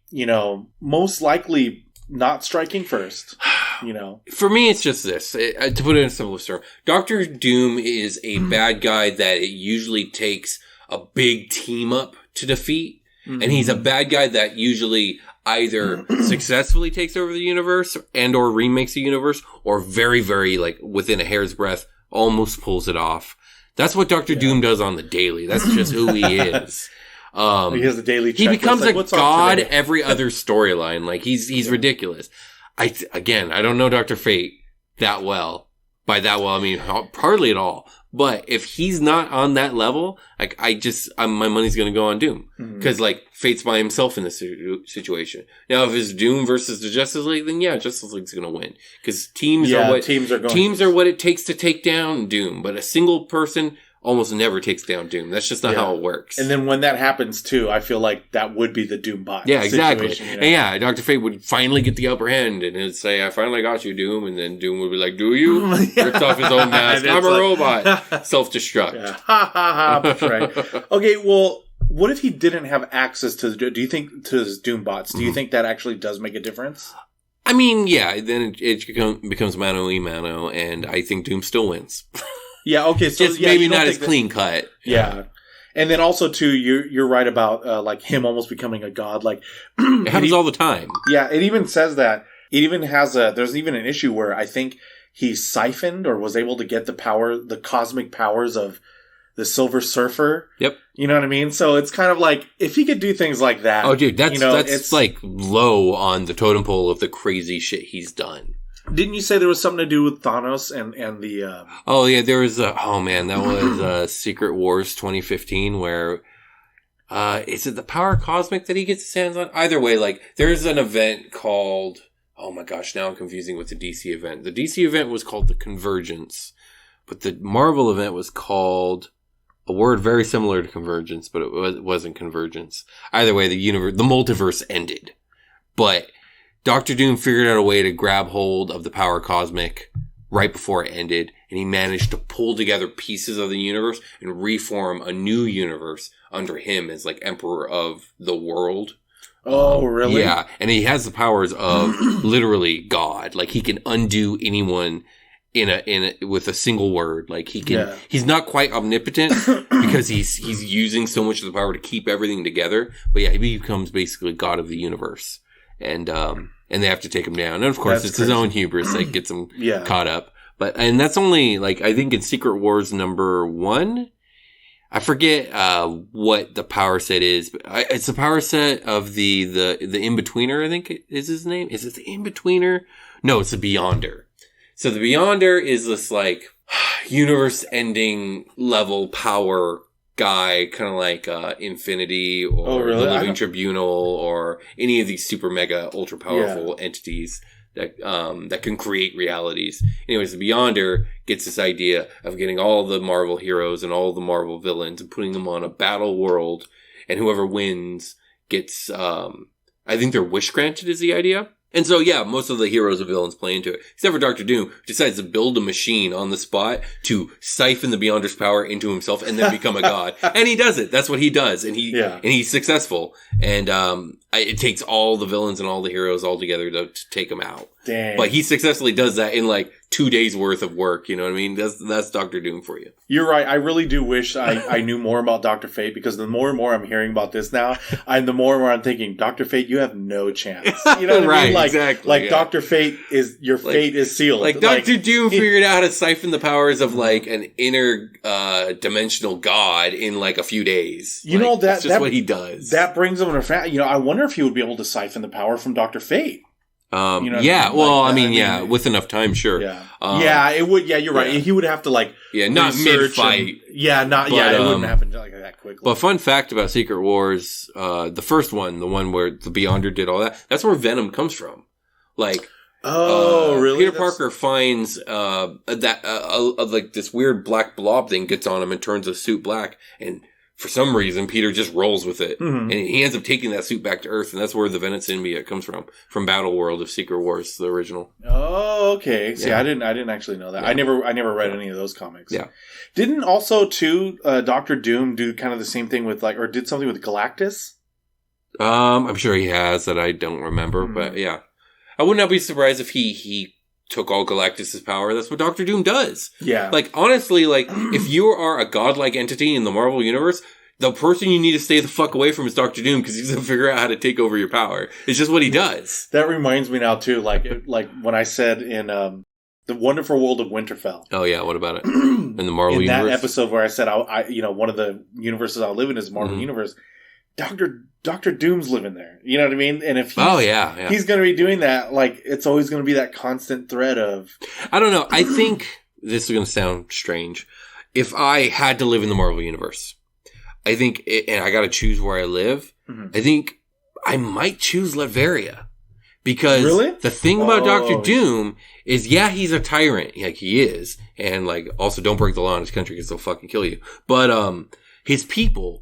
most likely not striking first, For me, it's just this. To put it in a simple term, Dr. Doom is a bad guy that it usually takes a big team up to defeat. Mm-hmm. And he's a bad guy that usually either successfully takes over the universe and or remakes the universe, or very, very, like, within a hair's breadth, almost pulls it off. That's what Dr. Doom does on the daily. That's just who he is. He has a daily checklist. He becomes a god every other storyline. Like, he's ridiculous. I don't know Dr. Fate that well. By that well, I mean hardly at all. But if he's not on that level, like my money's going to go on Doom. Because Fate's by himself in this situation. Now, if it's Doom versus the Justice League, then yeah, Justice League's going to win. Because teams are what it takes to take down Doom. But a single person almost never takes down Doom. That's just not how it works. And then when that happens too, I feel like that would be the Doom bot. Yeah, exactly. And yeah, Dr. Fate would finally get the upper hand and it'd say, I finally got you, Doom. And then Doom would be like, do you? Rips off his own mask. I'm a robot. Self-destruct. Yeah. Ha ha ha. That's right. Okay, well, what if he didn't have access to his Doom bots? Do you think that actually does make a difference? I mean, yeah, then it becomes mano a mano, and I think Doom still wins. Yeah, okay, so just maybe not as clean cut. Yeah. And then also too, you're right about like him almost becoming a god. Like it happens all the time. Yeah, it even says that. It even has there's even an issue where I think he siphoned or was able to get the cosmic powers of the Silver Surfer. Yep. You know what I mean? So it's kind of like if he could do things like that. Oh, dude, that's like low on the totem pole of the crazy shit he's done. Didn't you say there was something to do with Thanos and the... Oh, yeah, there was that was Secret Wars 2015 where... is it the Power Cosmic that he gets his hands on? Either way, like, there's an event called... Oh my gosh, now I'm confusing with the DC event. The DC event was called the Convergence, but the Marvel event was called a word very similar to Convergence, but it wasn't Convergence. Either way, the multiverse ended. But... Dr. Doom figured out a way to grab hold of the Power Cosmic right before it ended, and he managed to pull together pieces of the universe and reform a new universe under him as like Emperor of the world. Oh, really? Yeah, and he has the powers of literally God. Like he can undo anyone with a single word. Like he can, he's not quite omnipotent because he's using so much of the power to keep everything together. But yeah, he becomes basically God of the universe. And they have to take him down. And of course, it's crazy. His own hubris that gets him caught up. And that's only, like, I think in Secret Wars #1, I forget, what the power set is, but it's the power set of the In-Betweener, I think is his name. Is it the In-Betweener? No, it's the Beyonder. So the Beyonder is this, like, universe-ending level power guy, kind of like Infinity or the Living Tribunal or any of these super mega ultra powerful entities that can create realities. Anyways, the Beyonder gets this idea of getting all the Marvel heroes and all the Marvel villains and putting them on a battle world, and whoever wins gets I think their wish granted is the idea. And so, yeah, most of the heroes and villains play into it. Except for Dr. Doom, who decides to build a machine on the spot to siphon the Beyonder's power into himself and then become a god. And he does it. That's what he does. And he's successful. And it takes all the villains and all the heroes all together to take him out. Dang. But he successfully does that in like 2 days worth of work. You know what I mean? That's Dr. Doom for you. You're right. I really do wish I knew more about Dr. Fate, because the more and more I'm hearing about this now, the more and more I'm thinking, Dr. Fate, you have no chance. You know what I mean? Like, exactly. Like Dr. Fate your fate is sealed. Like Dr. Doom figured out how to siphon the powers of like an inner dimensional god in like a few days. That's just what he does. That brings him in a I wonder if he would be able to siphon the power from Dr. Fate. With enough time, sure. Yeah. It would. Yeah, you're right. He would have to not mid-fight. It wouldn't happen like that quickly. But fun fact about Secret Wars, the first one, the one where the Beyonder did all that, that's where Venom comes from. Like, really? Peter Parker finds like this weird black blob thing gets on him and turns the suit black, and for some reason, Peter just rolls with it. Mm-hmm. And he ends up taking that suit back to Earth, and that's where the Venom symbiote comes from Battle World of Secret Wars, the original. Oh, okay. See, Yeah. I didn't actually know that. Yeah. I never read any of those comics. Yeah. Didn't also, too, Doctor Doom do kind of the same thing with, like, or did something with Galactus? I'm sure he has that I don't remember, but yeah. I would not be surprised if he took all Galactus's power. That's what Doctor Doom does. Yeah. Like, honestly, like, if you are a godlike entity in the Marvel Universe, the person you need to stay the fuck away from is Doctor Doom, because he's going to figure out how to take over your power. It's just what he does. That reminds me now, too, like when I said in The Wonderful World of Winterfell. Oh, yeah, what about it? In the Marvel in Universe? that episode where I said, I one of the universes I live in is Marvel Universe, Doctor Doom's living there. You know what I mean? And if he's going to be doing that, like, it's always going to be that constant thread of... I don't know. I think this is going to sound strange. If I had to live in the Marvel Universe, I think, and I got to choose where I live, I think I might choose Latveria. Because the thing about Doctor Doom is, yeah, he's a tyrant. Like, he is. And, like, also don't break the law in his country because they'll fucking kill you. But, his people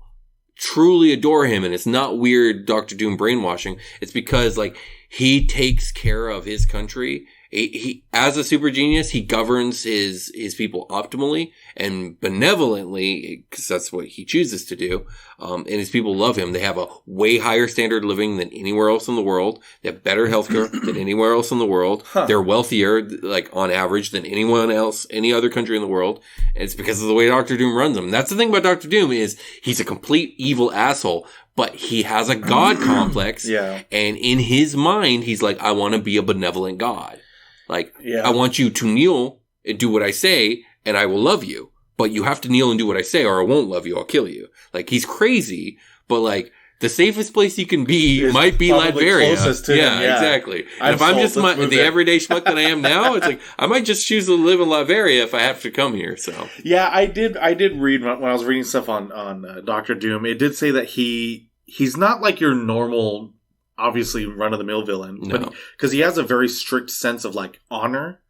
truly adore him, and it's not weird Doctor Doom brainwashing. It's because, like, he takes care of his country. He as a super genius, he governs his people optimally and benevolently, because that's what he chooses to do. And his people love him. They have a way higher standard of living than anywhere else in the world. They have better healthcare than anywhere else in the world. They're wealthier, like, on average than anyone else, any other country in the world. And it's because of the way Doctor Doom runs them. That's the thing about Doctor Doom is he's a complete evil asshole, but he has a god complex. Yeah. And in his mind, he's like, I want to be a benevolent god. Like, I want you to kneel and do what I say, and I will love you. But you have to kneel and do what I say, or I won't love you. I'll kill you. Like, he's crazy, but, like, the safest place you can be might be Latveria. Closest to him, exactly. And if I'm just the everyday schmuck that I am now, it's like, I might just choose to live in Latveria if I have to come here, so. Yeah, I did read, when I was reading stuff on Doctor Doom, it did say that he's not like your normal... obviously run-of-the-mill villain, but because he has a very strict sense of, like, honor.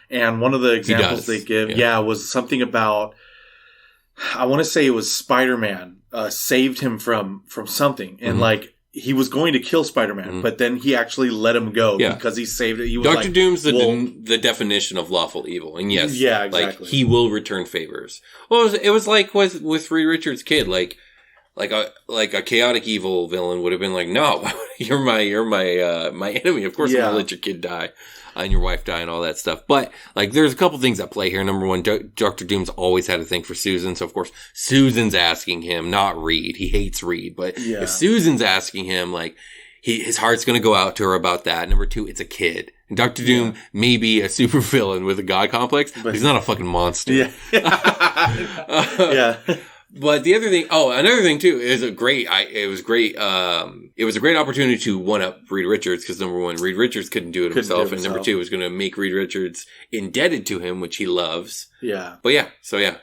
And one of the examples they give was something about, I want to say it was Spider-Man saved him from something, and like he was going to kill Spider-Man, but then he actually let him go because he saved it. He was Dr. Doom's the definition of lawful evil, and yes, exactly. Like, he will return favors. Well, it was like with Reed Richards' kid, like a chaotic evil villain would have been like, no, you're my enemy. Of course I'm gonna let your kid die and your wife die and all that stuff. But, like, there's a couple things at play here. Number one, Dr. Doom's always had a thing for Susan. So, of course, Susan's asking him, not Reed. He hates Reed. But if Susan's asking him, like, his heart's going to go out to her about that. Number two, it's a kid. And Dr. Doom may be a super villain with a god complex, but he's not a fucking monster. But the other thing, another thing too, it was a great opportunity to one up Reed Richards, because number one, Reed Richards couldn't do it himself, and number two, it was going to make Reed Richards indebted to him, which he loves. Yeah. But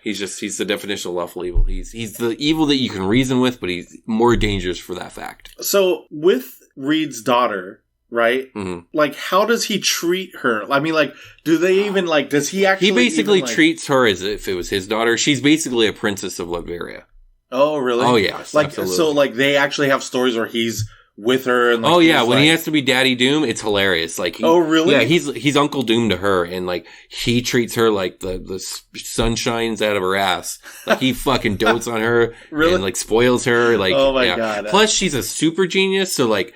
he's the definition of lawful evil. He's the evil that you can reason with, but he's more dangerous for that fact. So with Reed's daughter, right? Like, how does he treat her? I mean, like, do they even, like, does he actually... He basically treats her as if it was his daughter. She's basically a princess of Latveria. Oh, really? Oh, yeah. Like, absolutely. So, like, they actually have stories where he's with her and, like... when he has to be Daddy Doom, it's hilarious. Like, really? Yeah, he's Uncle Doom to her, and, like, he treats her like the sun shines out of her ass. Like, he fucking dotes on her. Really? And, like, spoils her. Like, oh, my God. Plus, she's a super genius, so, like,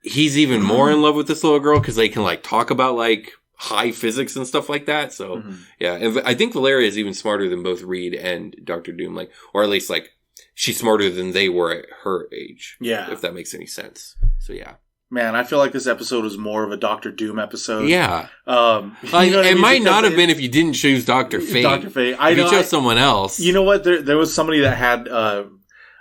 he's even more in love with this little girl because they can, like, talk about, like, high physics and stuff like that. So, yeah. And I think Valeria is even smarter than both Reed and Dr. Doom, like, or at least, like, she's smarter than they were at her age. Yeah. If that makes any sense. So, yeah. Man, I feel like this episode was more of a Dr. Doom episode. Yeah. It might not have been if you didn't choose Dr. Fate. Dr. Fate. If you chose someone else. You know what? There was somebody that had...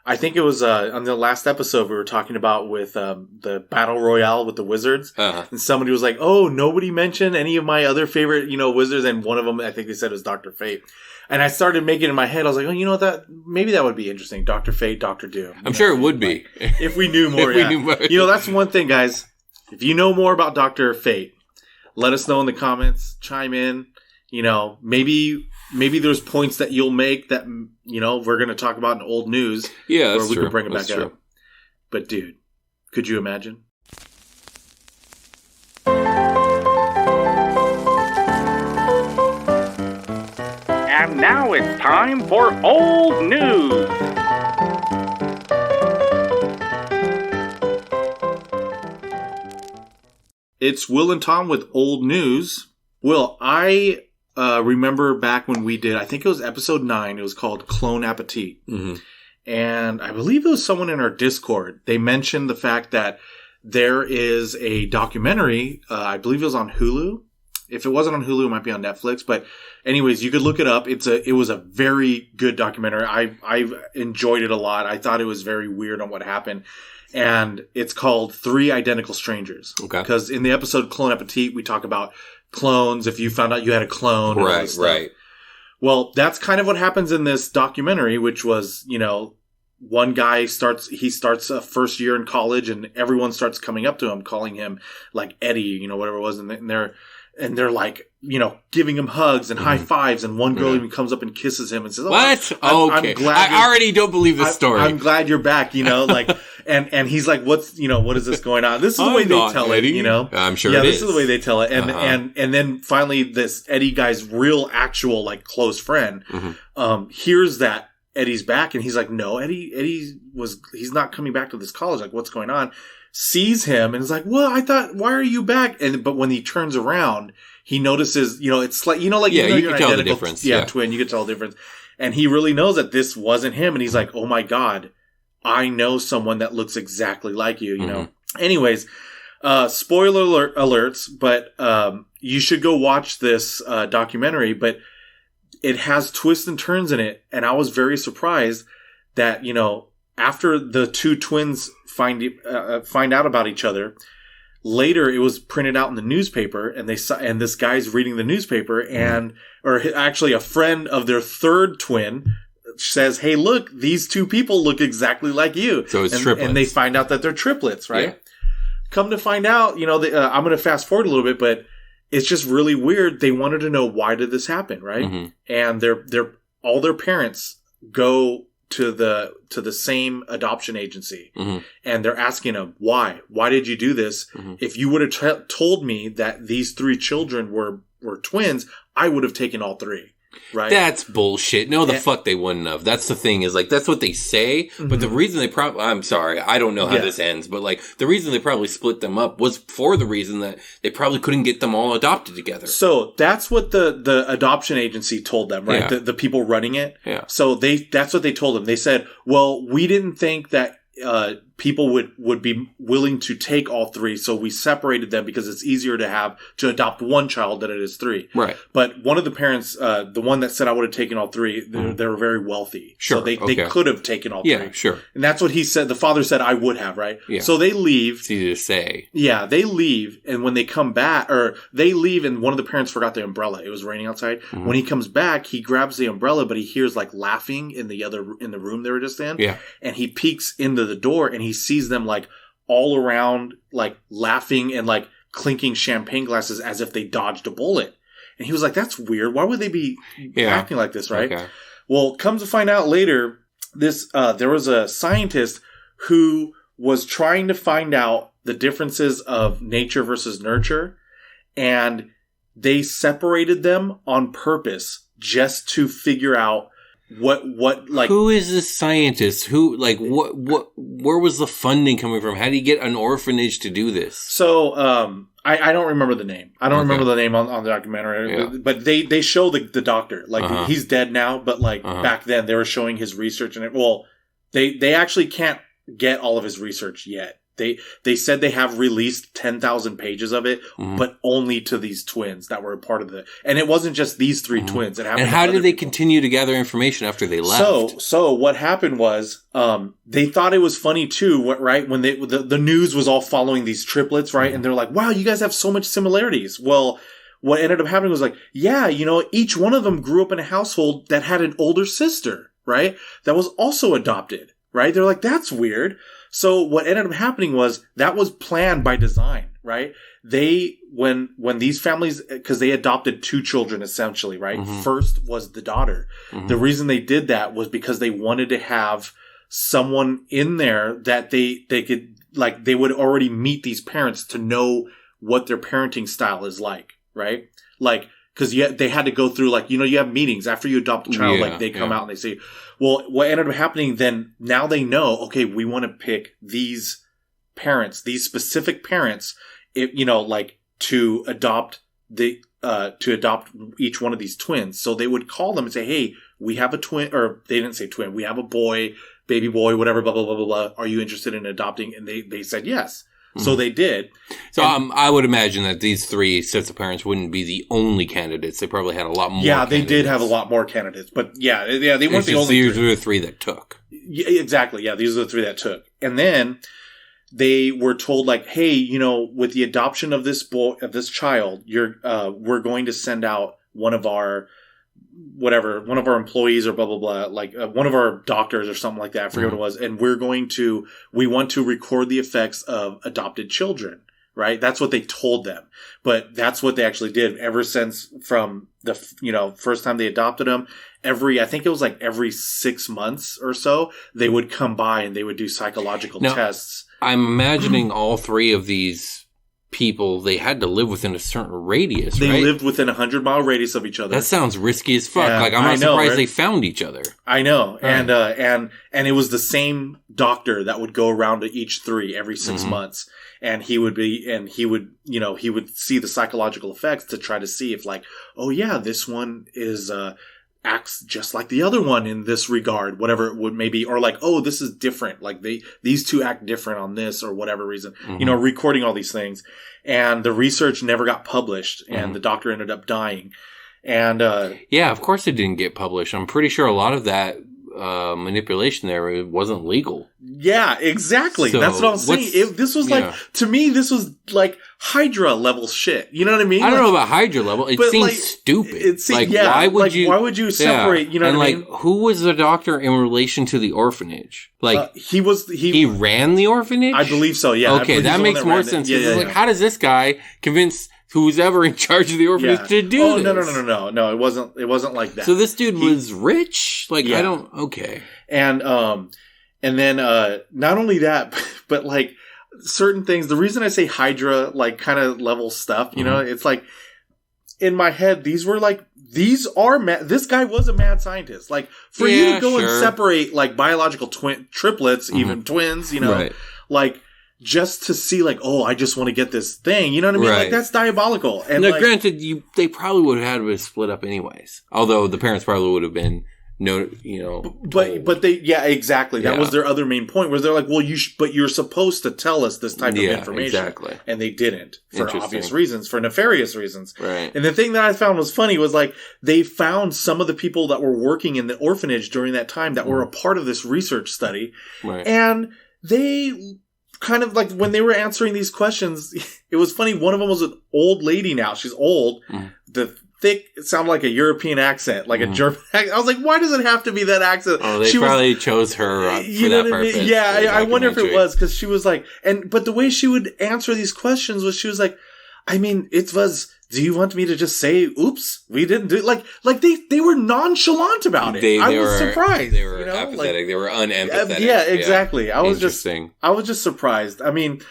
I think it was on the last episode we were talking about with the Battle Royale with the Wizards. And somebody was like, oh, nobody mentioned any of my other favorite, wizards. And one of them, I think they said, was Dr. Fate. And I started making it in my head. I was like, oh, you know what? Maybe that would be interesting. Dr. Fate, Dr. Doom. I'm sure it would be. If we knew more, we knew more. That's one thing, guys. If you know more about Dr. Fate, let us know in the comments. Chime in. Maybe maybe there's points that you'll make that, we're going to talk about in old news. Yeah, that's or we true. could bring it That's back true. up. But dude, could you imagine? And now it's time for old news. It's Will and Tom with old news. Will, I remember back when we did, I think it was episode 9, it was called Clone Appetit. Mm-hmm. And I believe it was someone in our Discord. They mentioned the fact that there is a documentary, I believe it was on Hulu. If it wasn't on Hulu, it might be on Netflix. But anyways, you could look it up. It was a very good documentary. I enjoyed it a lot. I thought it was very weird on what happened. And it's called 3 Identical Strangers. Okay. Because in the episode Clone Appetit, we talk about clones. If you found out you had a clone. Right, right. Well, that's kind of what happens in this documentary, which was, one guy starts a first year in college and everyone starts coming up to him, calling him like Eddie, whatever it was. And they're like, giving him hugs and high fives. And one girl even comes up and kisses him and says, "What? Okay. I already don't believe this story. I'm glad you're back." And he's like, "What is this going on?" This is the way they tell Eddie. it, I'm sure. Yeah, this is the way they tell it. And then finally, this Eddie guy's real, actual, like close friend, hears that Eddie's back, and he's like, "No, he's not coming back to this college. Like, what's going on?" Sees him and is like, "Well, why are you back?" But when he turns around, he notices, it's like, you can tell the difference. Yeah, twin, you can tell the difference. And he really knows that this wasn't him. And he's like, "Oh my God, I know someone that looks exactly like you, Anyways, spoiler alerts, but you should go watch this documentary, but it has twists and turns in it. And I was very surprised that, after the 2 twins find out about each other, later it was printed out in the newspaper, and this guy's reading the newspaper, or actually a friend of their 3rd twin says, "Hey, look, these 2 people look exactly like you." So it's triplets. And they find out that they're triplets, right? Yeah. Come to find out, I'm going to fast forward a little bit, but it's just really weird. They wanted to know, why did this happen, right? Mm-hmm. And all their parents go to the same adoption agency, and they're asking them, why did you do this? If you would have told me that these 3 children were twins, I would have taken all 3. Right? That's bullshit. No, the fuck they wouldn't have. That's the thing, is like, that's what they say, but the reason they I'm sorry, I don't know how this ends, but like, the reason they probably split them up was for the reason that they probably couldn't get them all adopted together. So that's what the adoption agency told them, right? Yeah. The people running it. Yeah. So that's what they told them. They said, "Well, we didn't think that people would be willing to take all 3, so we separated them because it's easier to adopt 1 child than it is 3." Right. But one of the parents, the one that said I would have taken all 3, they were very wealthy. Sure. So they could have taken all 3. Yeah, sure. And that's what he said. The father said, "I would have," right? Yeah. So they leave. It's easy to say. Yeah, they leave, and when they come back, or they leave, and one of the parents forgot the umbrella. It was raining outside. When he comes back, he grabs the umbrella, but he hears like laughing in the room they were just in. Yeah. And he peeks into the door, and he sees them like all around, like laughing and like clinking champagne glasses as if they dodged a bullet. And he was like, "That's weird. Why would they be acting like this?" Right. Okay. Well, comes to find out later, there was a scientist who was trying to find out the differences of nature versus nurture, and they separated them on purpose just to figure out what like, who is this scientist? Who, like, where was the funding coming from? How did he get an orphanage to do this? So, I don't remember the name. I don't remember the name on the documentary, but they show the doctor, like, he's dead now, but like back then they were showing his research, and they actually can't get all of his research yet. They said they have released 10,000 pages of it, but only to these twins that were a part of and it wasn't just these 3 twins. It happened. And how did they continue to gather information after they left? So what happened was, they thought it was funny too, right? When the news was all following these triplets, right? And they're like, "Wow, you guys have so much similarities." Well, what ended up happening was like, yeah, each one of them grew up in a household that had an older sister, right? That was also adopted, right? They're like, "That's weird." So what ended up happening was that was planned by design, right? They, when these families, because they adopted 2 children essentially, right? Mm-hmm. First was the daughter. Mm-hmm. The reason they did that was because they wanted to have someone in there that they could, like, they would already meet these parents to know what their parenting style is like, right? Like, because they had to go through, like, you know, you have meetings after you adopt a child, like, they come out and they say, well, what ended up happening then, now they know, okay, we want to pick these parents, these specific parents, you know, like, to adopt each one of these twins. So they would call them and say, hey, we have a twin, or they didn't say twin, we have a boy, baby boy, whatever, blah, blah, blah, blah, blah. Are you interested in adopting? And they said yes. Mm-hmm. So they did. So I would imagine that these 3 sets of parents wouldn't be the only candidates. They probably had a lot more. Yeah, they did have a lot more candidates, but they weren't the only. These were the 3 that took. Yeah, exactly. Yeah, these are the 3 that took, and then they were told, like, hey, you know, with the adoption of this child, we're going to send out one of our employees or blah, blah, blah, like one of our doctors or something like that. I forget what it was. And we want to record the effects of adopted children, right? That's what they told them. But that's what they actually did ever since, from the, you know, first time they adopted them. I think it was like every 6 months or so, they would come by and they would do psychological tests. I'm imagining all 3 of these people, they had to live within a certain radius, right? They lived within a 100-mile radius of each other. That sounds risky as fuck. Yeah, like, I'm not surprised they found each other. I know. And it was the same doctor that would go around to each 3 every 6 months. And he would see the psychological effects to try to see if, like, oh yeah, this one acts just like the other one in this regard, whatever it would maybe, or like, oh, this is different. Like these 2 act different on this or whatever reason, you know, recording all these things. And the research never got published, and the doctor ended up dying. And, yeah, of course it didn't get published. I'm pretty sure a lot of that manipulation there wasn't legal. Yeah, exactly. So that's what I'm saying. This was like, to me, this was like Hydra level shit. You know what I mean? I don't know about Hydra level. It seems like, stupid. Why would you separate? You know what I mean? Who was the doctor in relation to the orphanage? Like he ran the orphanage? I believe so. Yeah. Okay, that makes more sense. Like, how does this guy convince who's ever in charge of the orphanage to do this? No, it wasn't like that. So this dude was rich? Like, okay. And then, not only that, but like certain things, the reason I say Hydra, like kind of level stuff, you know, it's like in my head, this guy was a mad scientist. Like for you to go and separate like biological triplets, even twins, you know, like, just to see, like, oh, I just want to get this thing. You know what I mean? Like, that's diabolical. And now, granted, they probably would have had to split up anyways. Although the parents probably would have been, But they, exactly. That was their other main point, where they're like, well, but you're supposed to tell us this type of information. Exactly. And they didn't, for obvious reasons, for nefarious reasons. Right. And the thing that I found was funny was, like, they found some of the people that were working in the orphanage during that time that were a part of this research study. Right. And they kind of, like, when they were answering these questions, it was funny. One of them was an old lady now. She's old. The thick, it sounded like a European accent, like a German accent. I was like, why does it have to be that accent? Oh, they probably chose her for that purpose. Yeah, I wonder if it was, because she was like, but the way she would answer these questions was, she was like, I mean, it was, do you want me to just say, oops, we didn't do it? Like they were nonchalant about it. I was surprised. They were apathetic. Like, they were unempathetic. Yeah, exactly. I was just surprised. I mean,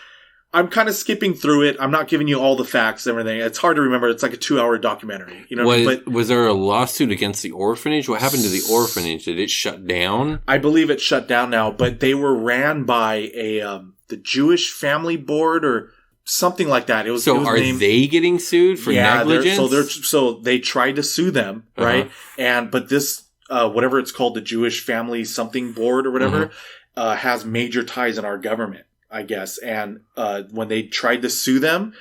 I'm kind of skipping through it. I'm not giving you all the facts and everything. It's hard to remember. It's like a 2-hour documentary. You know what I mean? Was there a lawsuit against the orphanage? What happened to the orphanage? Did it shut down? I believe it's shut down now, but they were ran by the Jewish Family Board or something like that. It was they getting sued for negligence? So they tried to sue them, right? But this whatever it's called, the Jewish Family something board or whatever, has major ties in our government, I guess. And when they tried to sue them,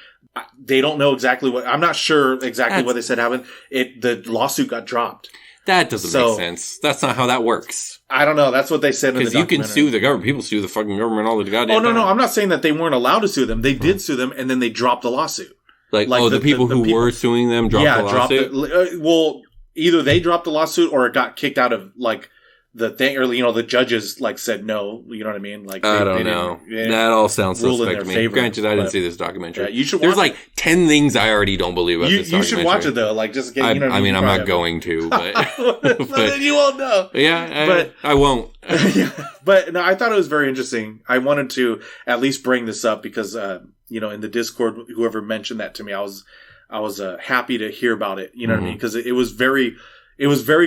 they don't know exactly what. I'm not sure exactly what they said happened. The lawsuit got dropped. That doesn't make sense. That's not how that works. I don't know. That's what they said in the documentary. Because you can sue the government. People sue the fucking government all the goddamn time. No. I'm not saying that they weren't allowed to sue them. They did sue them, and then they dropped the lawsuit. Like the people who were suing them dropped the lawsuit? Well, either they dropped the lawsuit or it got kicked out of, like, the thing, or the judges like said no. You know what I mean? Like I don't know. That all sounds suspect to me. Favor, Granted, I didn't see this documentary. Yeah, you should. There's like 10 things I already don't believe about this documentary. You should watch it though. Like just get. I mean, I'm not going to, but then you won't know. Yeah, but I won't. But no, I thought it was very interesting. I wanted to at least bring this up because in the Discord, whoever mentioned that to me, I was happy to hear about it. You know what I mean? Because it was very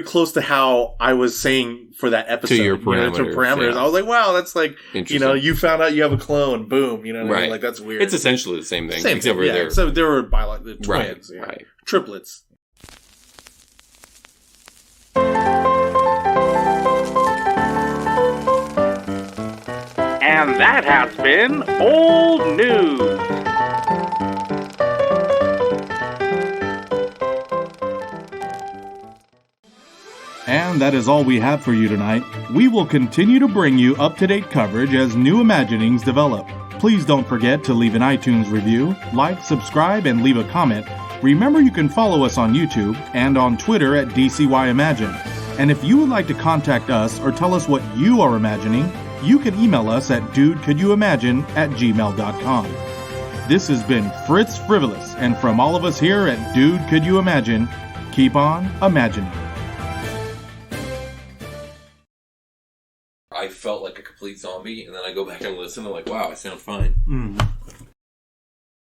close to how I was saying for that episode. To your parameters. Yeah. I was like, wow, that's like, you found out you have a clone. Boom. You know what I mean? Like, that's weird. It's essentially the same thing. Except for they're... So they were twins. Right. Triplets. And that has been Old News. And that is all we have for you tonight. We will continue to bring you up-to-date coverage as new imaginings develop. Please don't forget to leave an iTunes review, like, subscribe, and leave a comment. Remember, you can follow us on YouTube and on Twitter at DCYImagine. And if you would like to contact us or tell us what you are imagining, you can email us at dudecouldyouimagine@gmail.com. This has been Fritz Frivolous, and from all of us here at Dude Could You Imagine, keep on imagining. I felt like a complete zombie, and then I go back and listen, and I'm like, wow, I sound fine.